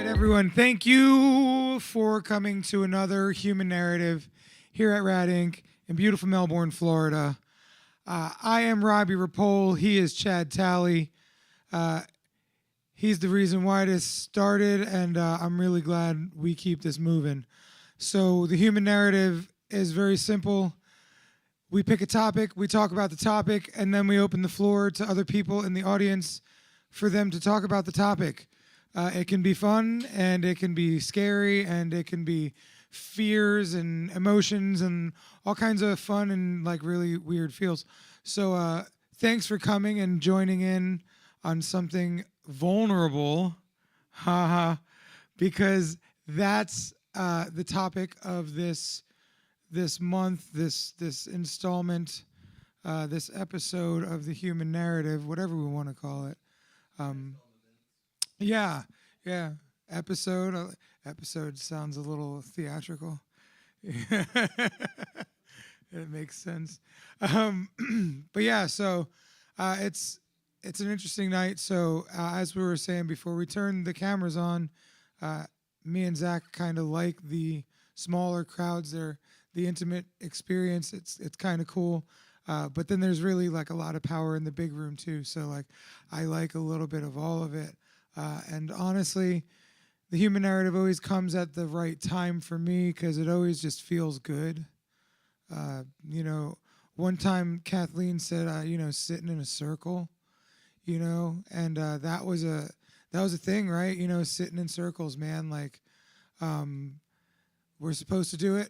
Everyone, thank you for coming to another Human Narrative here at Rad Inc. in beautiful Melbourne, Florida. I am Robbie Rapole. He is Chad Talley. He's the reason why this started, and I'm really glad we keep this moving. So the Human Narrative is very simple. We pick a topic, we talk about the topic, and then we open the floor to other people in the audience for them to talk about the topic. It can be fun, and it can be scary, and it can be fears and emotions and all kinds of fun and like really weird feels. So thanks for coming and joining in on something vulnerable. haha, because that's the topic of this month, this installment, this episode of the human narrative, whatever we want to call it. Um, yeah, yeah. Episode. Episode sounds a little theatrical. It makes sense. But yeah, so it's an interesting night. So as we were saying before we turned the cameras on, uh, me and Zach kind of like the smaller crowds. They're the intimate experience. It's kind of cool. But then there's really like a lot of power in the big room too. So like I like a little bit of all of it. And honestly, the human narrative always comes at the right time for me because it always just feels good. You know, one time Kathleen said, sitting in a circle, and that was a thing, right? Sitting in circles, man. Like, um, we're supposed to do it.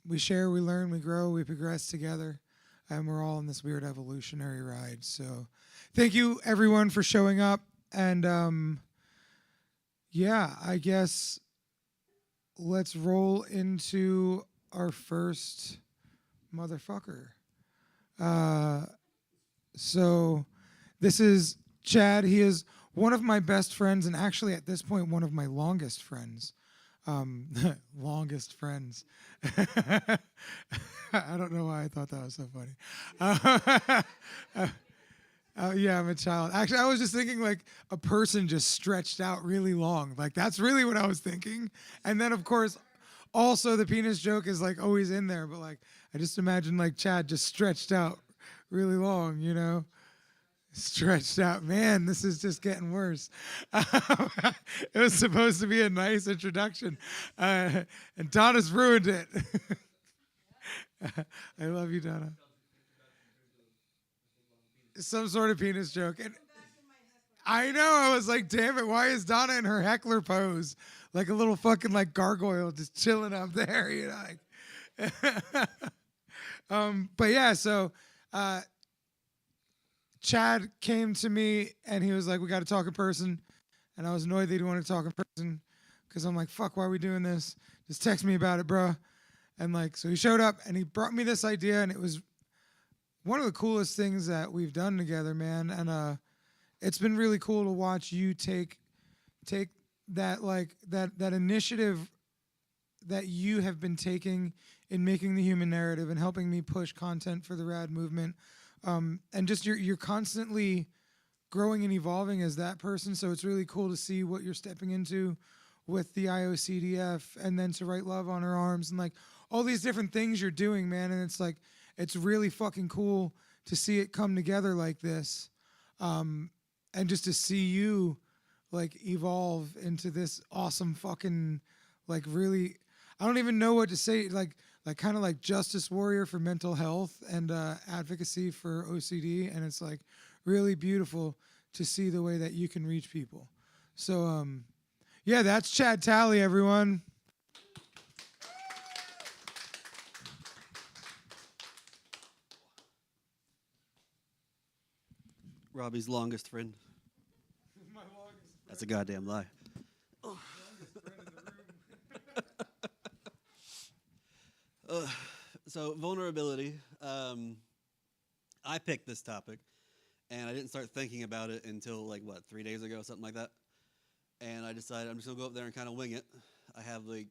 We share, we learn, we grow, we progress together, and we're all in this weird evolutionary ride. So, thank you everyone for showing up, and yeah, I guess let's roll into our first motherfucker. Uh, so this is Chad. He is one of my best friends, and actually at this point, one of my longest friends. Longest friends. I don't know why I thought that was so funny. Yeah, I'm a child. Actually, I was just thinking like a person just stretched out really long. Like that's really what I was thinking. And then of course, also the penis joke is like always in there, but like I just imagine like Chad just stretched out really long, Stretched out. Man, this is just getting worse. It was supposed to be a nice introduction, and Donna's ruined it. I love you, Donna. Some sort of penis joke. And I know. I was like, damn it, why is Donna in her heckler pose? Like a little fucking like gargoyle just chilling up there, like. But yeah, so Chad came to me and he was like, we got to talk in person. And I was annoyed that he wanted to talk in person because I'm like, fuck, why are we doing this? Just text me about it, bro. And like, so he showed up and he brought me this idea, and it was one of the coolest things that we've done together, man. And it's been really cool to watch you take that like that initiative that you have been taking in making the human narrative and helping me push content for the rad movement, and just you're constantly growing and evolving as that person. So it's really cool to see what you're stepping into with the IOCDF, and then to write Love on Her Arms, and like all these different things you're doing, man. And it's like it's really fucking cool to see it come together like this, and just to see you like evolve into this awesome fucking like really, I don't even know what to say, like kind of like justice warrior for mental health and advocacy for OCD. And it's like really beautiful to see the way that you can reach people. So yeah, that's Chad Talley, everyone. Robbie's longest friend. My longest That's a goddamn lie. So vulnerability. I picked this topic, and I didn't start thinking about it until like 3 days ago, something like that. And I decided I'm just gonna go up there and kind of wing it. I have like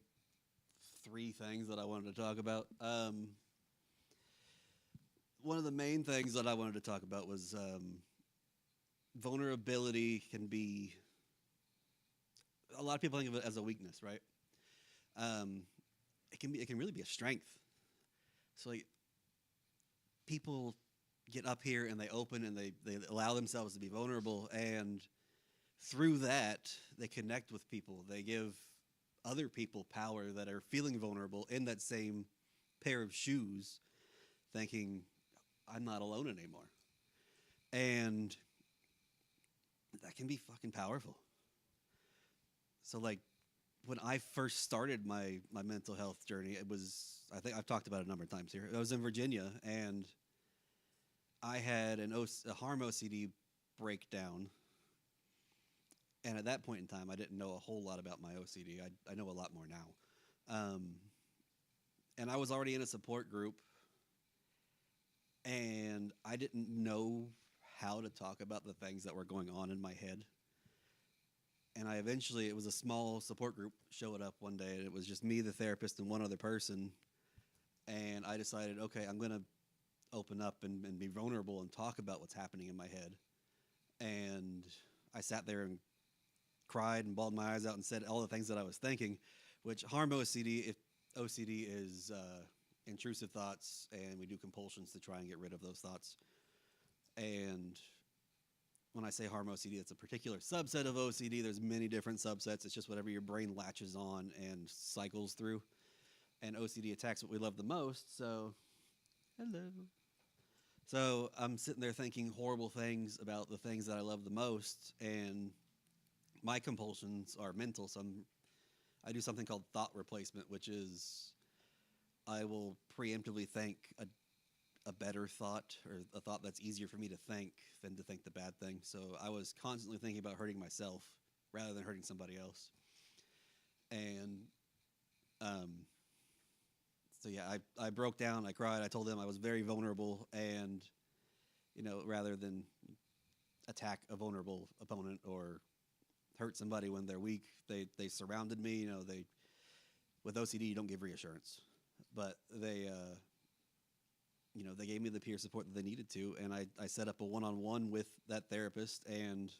3 things that I wanted to talk about. One of the main things that I wanted to talk about was vulnerability can be. A lot of people think of it as a weakness, right? It can really be a strength. So like people get up here and they open and they allow themselves to be vulnerable, and through that they connect with people. They give other people power that are feeling vulnerable in that same pair of shoes, thinking I'm not alone anymore. And that can be fucking powerful. So like when I first started my mental health journey, it was, I think I've talked about it a number of times here. I was in Virginia, and I had a harm OCD breakdown, And at that point in time, I didn't know a whole lot about my OCD. I know a lot more now. And I was already in a support group, and I didn't know how to talk about the things that were going on in my head. And I eventually, it was a small support group, showed up one day, and it was just me, the therapist, and one other person. And I decided, okay, I'm going to open up and be vulnerable and talk about what's happening in my head. And I sat there and cried and bawled my eyes out and said all the things that I was thinking, which harm OCD. If OCD is intrusive thoughts, and we do compulsions to try and get rid of those thoughts. And when I say harm OCD, it's a particular subset of OCD. There's many different subsets. It's just whatever your brain latches on and cycles through. And OCD attacks what we love the most. So, hello. So I'm sitting there thinking horrible things about the things that I love the most, and my compulsions are mental. So I do something called thought replacement, which is I will preemptively think a better thought, or a thought that's easier for me to think than to think the bad thing. So I was constantly thinking about hurting myself rather than hurting somebody else. And so yeah, I broke down, I cried, I told them I was very vulnerable, and rather than attack a vulnerable opponent or hurt somebody when they're weak, they surrounded me. They, with OCD, you don't give reassurance, but they gave me the peer support that they needed to, and I set up a one-on-one with that therapist, and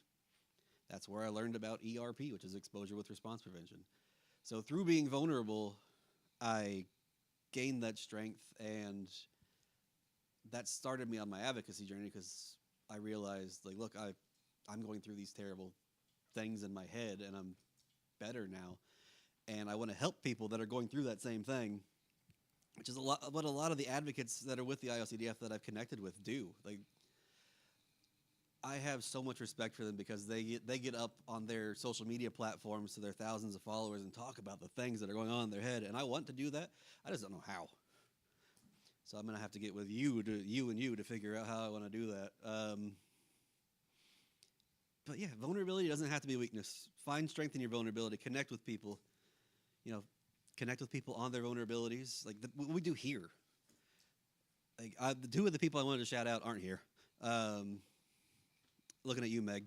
that's where I learned about ERP, which is exposure with response prevention. So through being vulnerable, I gained that strength, and that started me on my advocacy journey, because I realized, like, look, I'm going through these terrible things in my head, and I'm better now, and I want to help people that are going through that same thing, which is what a lot of the advocates that are with the IOCDF that I've connected with do. Like, I have so much respect for them, because they get up on their social media platforms to their thousands of followers and talk about the things that are going on in their head, and I want to do that. I just don't know how. So I'm gonna have to get with you to figure out how I want to do that. But yeah, vulnerability doesn't have to be a weakness. Find strength in your vulnerability. Connect with people. Connect with people on their vulnerabilities. Like what we do here. Like the two of the people I wanted to shout out aren't here. Looking at you, Meg.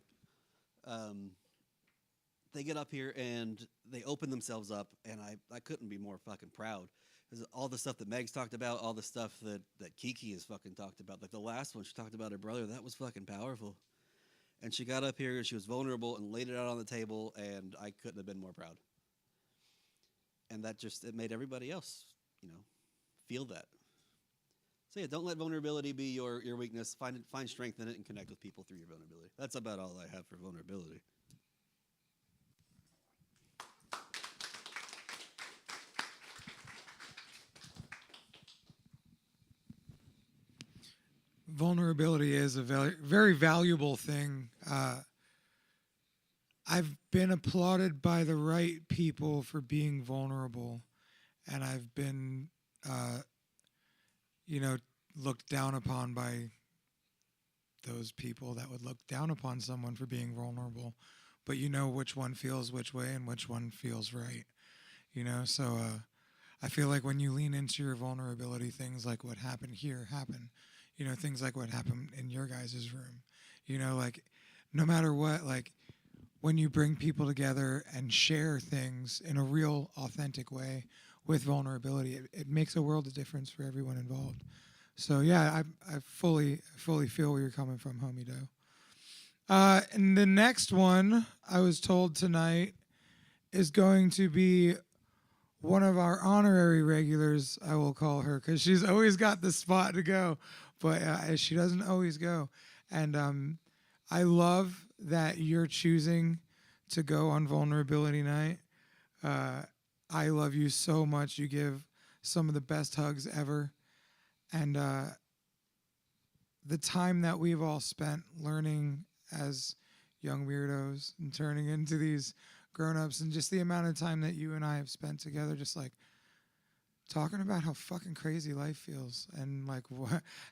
They get up here and they open themselves up, and I couldn't be more fucking proud. Because all the stuff that Meg's talked about, all the stuff that Kiki has fucking talked about. Like the last one, she talked about her brother. That was fucking powerful. And she got up here and she was vulnerable and laid it out on the table, and I couldn't have been more proud. And that it made everybody else, feel that. So yeah, don't let vulnerability be your weakness. Find strength in it and connect with people through your vulnerability. That's about all I have for vulnerability. Vulnerability is a very, very valuable thing. I've been applauded by the right people for being vulnerable, and I've been, looked down upon by those people that would look down upon someone for being vulnerable. But you know which one feels which way and which one feels right. So I feel like when you lean into your vulnerability, things like what happened here happen. Things like what happened in your guys' room. Like no matter what, like when you bring people together and share things in a real, authentic way with vulnerability, it makes a world of difference for everyone involved. So yeah, I fully feel where you're coming from, homie Doe. And the next one I was told tonight is going to be one of our honorary regulars, I will call her, because she's always got the spot to go, but she doesn't always go. And I love that you're choosing to go on Vulnerability Night. I love you so much. You give some of the best hugs ever. And the time that we've all spent learning as young weirdos and turning into these grown-ups, and just the amount of time that you and I have spent together just like talking about how fucking crazy life feels, and like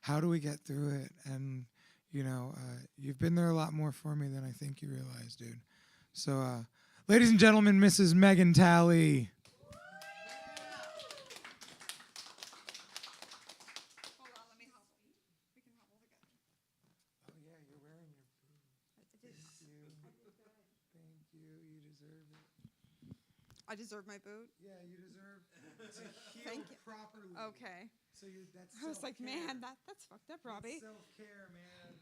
how do we get through it. And you've been there a lot more for me than I think you realize, dude. So, ladies and gentlemen, Mrs. Megan Talley. Hold on, let me hobble. We can hobble together. Oh yeah, you're wearing your boot. Thank you. You deserve it. I deserve my boot. Yeah, you deserve to heal Thank you. properly. Okay. So that's I was like, self-care. man, that's fucked up, Robbie. Self-care, man.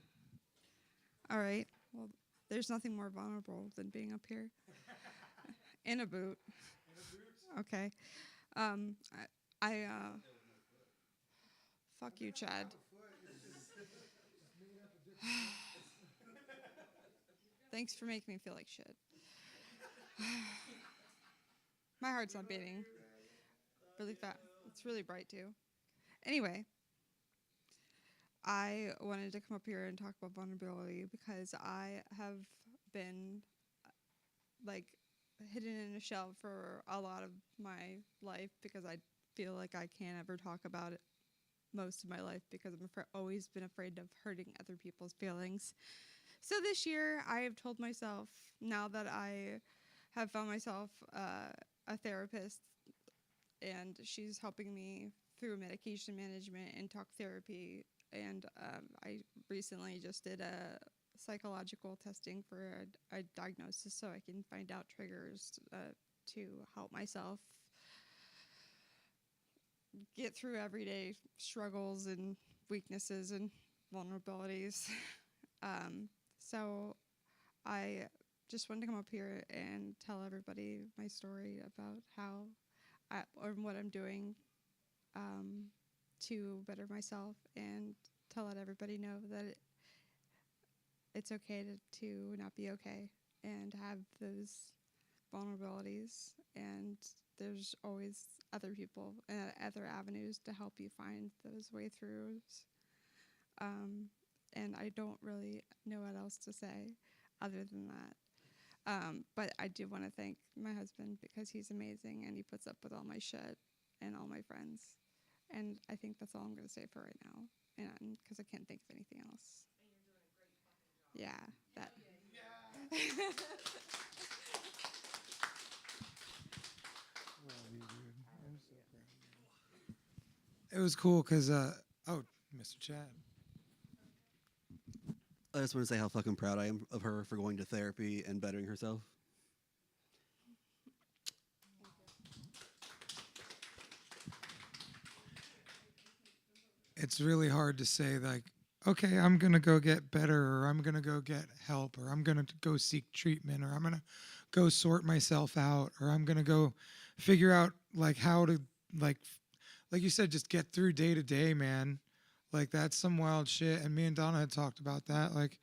All right. Well, there's nothing more vulnerable than being up here in a boot. Okay. Fuck you, Chad. Thanks for making me feel like shit. My heart's not beating really fast. It's really bright too. Anyway, I wanted to come up here and talk about vulnerability because I have been like hidden in a shell for a lot of my life because I feel like I can't ever talk about it most of my life because I'm always been afraid of hurting other people's feelings. So this year I have told myself, now that I have found myself a therapist and she's helping me through medication management and talk therapy, and I recently just did a psychological testing for a diagnosis so I can find out triggers to help myself get through everyday struggles and weaknesses and vulnerabilities. So I just wanted to come up here and tell everybody my story about how or what I'm doing to better myself, and to let everybody know that it's okay to not be okay and have those vulnerabilities, and there's always other people and other avenues to help you find those way throughs. And I don't really know what else to say other than that. But I do want to thank my husband because he's amazing and he puts up with all my shit and all my friends. And I think that's all I'm going to say for right now. And because I can't think of anything else. And you're doing a great fucking job. Yeah. That. It was cool because, Mr. Chad. I just want to say how fucking proud I am of her for going to therapy and bettering herself. It's really hard to say, like, okay, I'm going to go get better, or I'm going to go get help, or I'm going to go seek treatment, or I'm going to go sort myself out, or I'm going to go figure out, like, how to, like you said, just get through day to day, man. Like, that's some wild shit. And me and Donna had talked about that. Like,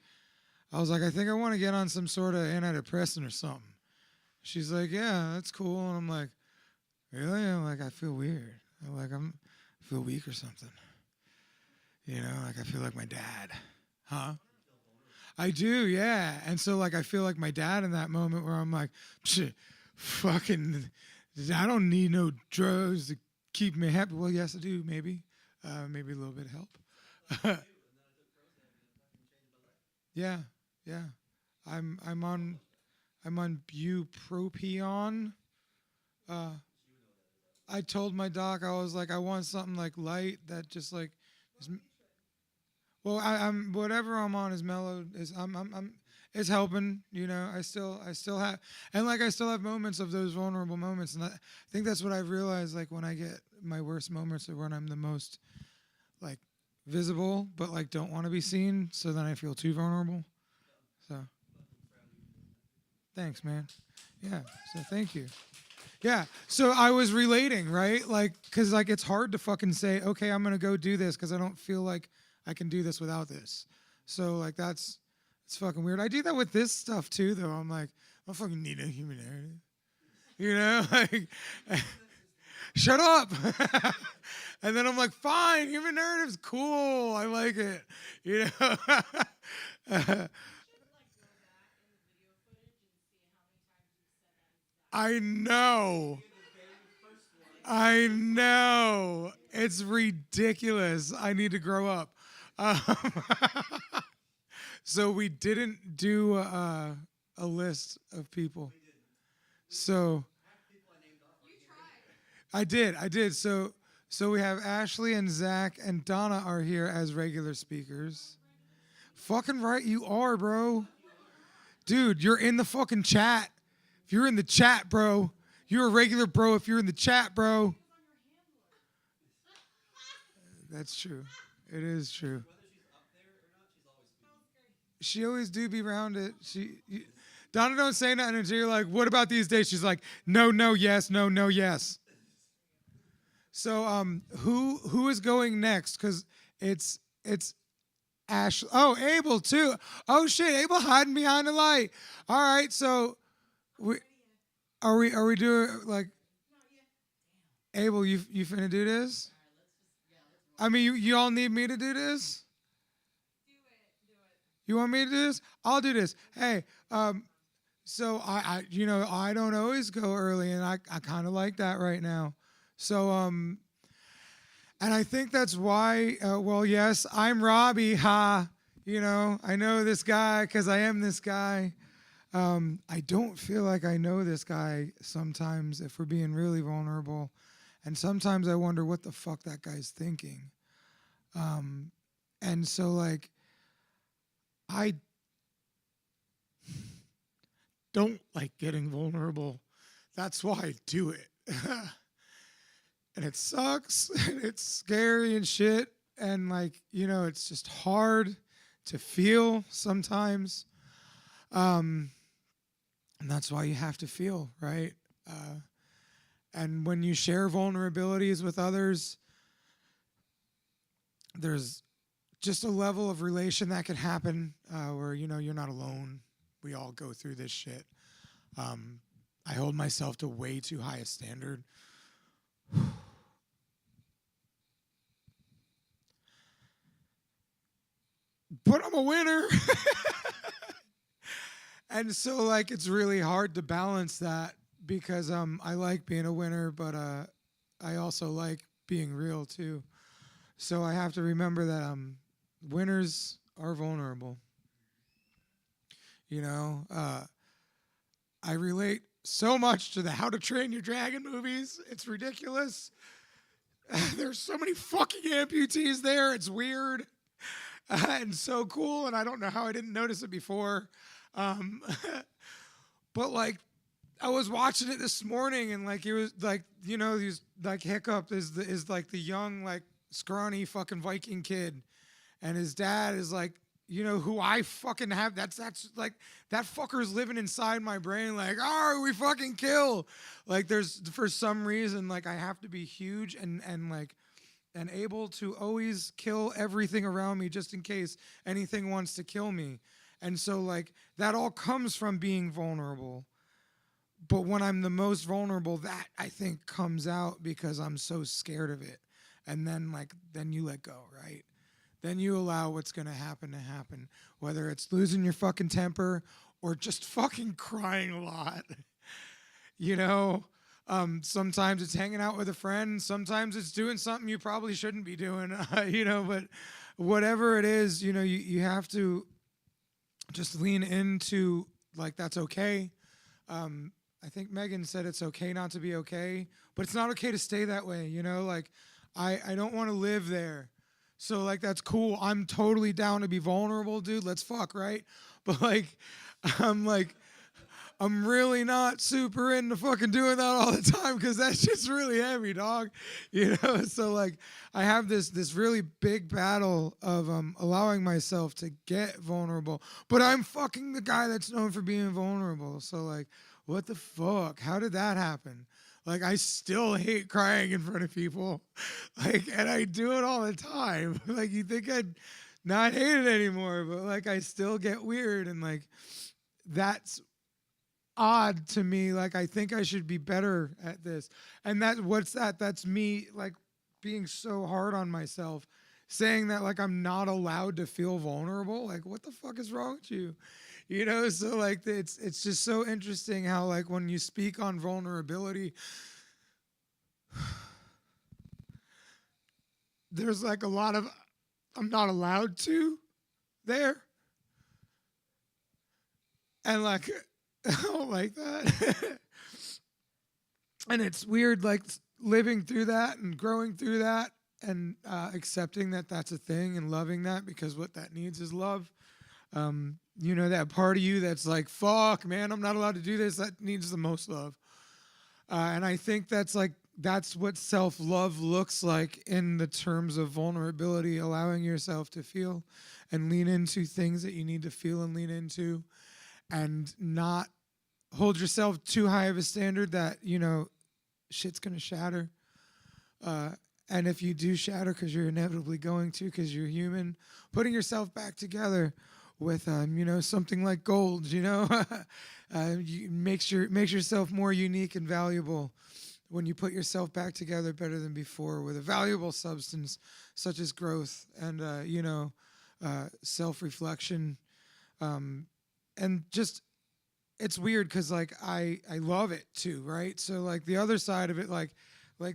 I was like, I think I want to get on some sort of antidepressant or something. She's like, yeah, that's cool. And I'm like, really? I'm like, I feel weird. I feel weak or something. You know, like I feel like my dad. Huh? I do, yeah. And so, like, I feel like my dad in that moment where I'm like, fucking, I don't need no drugs to keep me happy. Well, yes, I do, maybe. Maybe a little bit of help. Yeah, yeah. I'm on bupropion. I told my doc, I was like, I want something like light that just like is, well, I'm whatever I'm on is mellow. Is I'm it's helping. You know, I still have, and like I still have moments of those vulnerable moments, and I think that's what I've realized. Like when I get my worst moments are when I'm the most like visible, but like don't want to be seen. So then I feel too vulnerable. So thanks, man. Yeah. So thank you. Yeah. So I was relating, right? Like, cause like it's hard to fucking say, okay, I'm gonna go do this, cause I don't feel like I can do this without this. So like it's fucking weird. I do that with this stuff too, though. I'm like, I don't fucking need a human narrative. You know, like, shut up. And then I'm like, fine, human narrative's cool. I like it. You know. I know. I know. It's ridiculous. I need to grow up. Um, so we didn't do a list of people. So I did. So we have Ashley and Zach and Donna are here as regular speakers. Fucking right, you are, bro. Dude, you're in the fucking chat. If you're in the chat, bro, you're a regular bro. If you're in the chat, bro. That's true. It is true. She always do be around it. Donna don't say nothing until you're like, what about these days? She's like, no, no, yes, no, no, yes. So who is going next? Because it's Ash. Oh, Abel too. Oh shit, Abel hiding behind the light. All right, so are we doing like Abel? You finna do this? I mean, you all need me to do this. You want me to do this? I'll do this. Hey, so I don't always go early, and I kind of like that right now. So and I think that's why. Well, yes, I'm Robbie. Ha, I know this guy because I am this guy. I don't feel like I know this guy sometimes, if we're being really vulnerable, and sometimes I wonder what the fuck that guy's thinking. And so like. I don't like getting vulnerable. That's why I do it. And it sucks, and it's scary and shit. And like, it's just hard to feel sometimes. And that's why you have to feel, right? And when you share vulnerabilities with others, there's just a level of relation that can happen where, you're not alone. We all go through this shit. I hold myself to way too high a standard. But I'm a winner. And so, like, it's really hard to balance that because I like being a winner, but I also like being real, too. So I have to remember that winners are vulnerable. I relate so much to the How to Train Your Dragon movies. It's ridiculous. There's so many fucking amputees there. It's weird and so cool, and I don't know how I didn't notice it before. But like, I was watching it this morning, and like, it was like, these like Hiccup is like the young, like, scrawny fucking Viking kid, and his dad is like, who I fucking have. That's like, that fucker's living inside my brain. Like, we fucking kill. Like, there's, for some reason, like, I have to be huge and like, and able to always kill everything around me just in case anything wants to kill me. And so like, that all comes from being vulnerable. But when I'm the most vulnerable, that I think comes out because I'm so scared of it. And then you let go, right? Then you allow what's going to happen, whether it's losing your fucking temper or just fucking crying a lot. Sometimes it's hanging out with a friend. Sometimes it's doing something you probably shouldn't be doing, but whatever it is, you have to just lean into, like, that's okay. I think Megan said it's okay not to be okay, but it's not okay to stay that way, like, I don't want to live there. So, like, that's cool. I'm totally down to be vulnerable, dude. Let's fuck, right? But, like, I'm really not super into fucking doing that all the time because that's just really heavy, dog. So, like, I have this really big battle of allowing myself to get vulnerable. But I'm fucking the guy that's known for being vulnerable. So, like, what the fuck? How did that happen? Like, I still hate crying in front of people. Like, and I do it all the time. Like, you think I'd not hate it anymore, but like, I still get weird. And like, that's odd to me. Like, I think I should be better at this. And what's that? That's me, like, being so hard on myself, saying that, like, I'm not allowed to feel vulnerable. Like, what the fuck is wrong with you? So like, it's just so interesting how, like, when you speak on vulnerability, there's like a lot of I'm not allowed to there. And like, I don't like that. And it's weird, like living through that and growing through that and accepting that that's a thing and loving that because what that needs is love. You know, that part of you that's like, fuck, man, I'm not allowed to do this. That needs the most love. And I think that's what self-love looks like in the terms of vulnerability, allowing yourself to feel and lean into things that you need to feel and lean into, and not hold yourself too high of a standard that, you know, shit's gonna shatter. And if you do shatter, because you're inevitably going to, because you're human, putting yourself back together with, you know, something like gold, you know, makes yourself more unique and valuable when you put yourself back together better than before with a valuable substance such as growth and, you know, self-reflection. And just, it's weird because like I love it too, right? So like the other side of it, like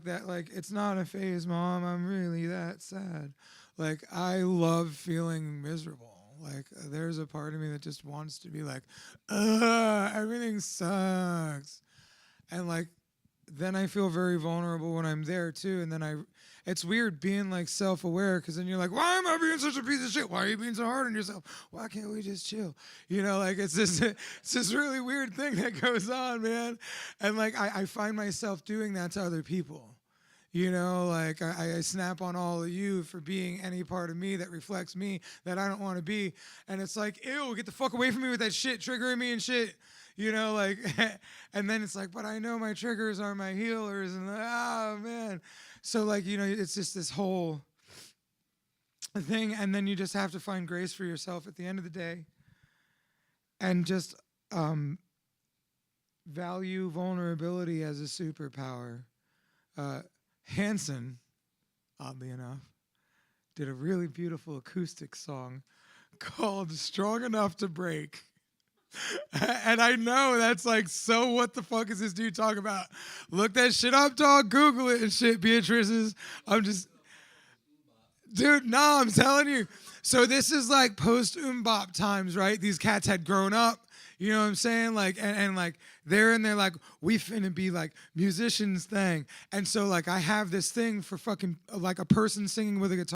that, like it's not a phase, Mom, I'm really that sad. Like I love feeling miserable. Like there's a part of me that just wants to be like, everything sucks. And like then I feel very vulnerable when I'm there too. And then it's weird being like self-aware because then you're like, why am I being such a piece of shit? Why are you being so hard on yourself? Why can't we just chill? You know, like it's this really weird thing that goes on, man. And like I find myself doing that to other people. You know, like I snap on all of you for being any part of me that reflects me that I don't want to be. And it's like, ew, get the fuck away from me with that shit, triggering me and shit. You know, like, and then it's like, but I know my triggers are my healers. And oh, man. So, like, you know, it's just this whole thing. And then you just have to find grace for yourself at the end of the day. And just value vulnerability as a superpower. Hanson, oddly enough, did a really beautiful acoustic song called Strong Enough to Break. And I know that's like, so what the fuck is this dude talking about? Look that shit up, dog. Google it and shit, Beatrice's. Dude, no, I'm telling you. So this is like post Bop times, right? These cats had grown up. You know what I'm saying? Like, and like, they're in there like, we finna be like musicians thing. And so like, I have this thing for fucking like a person singing with a guitar.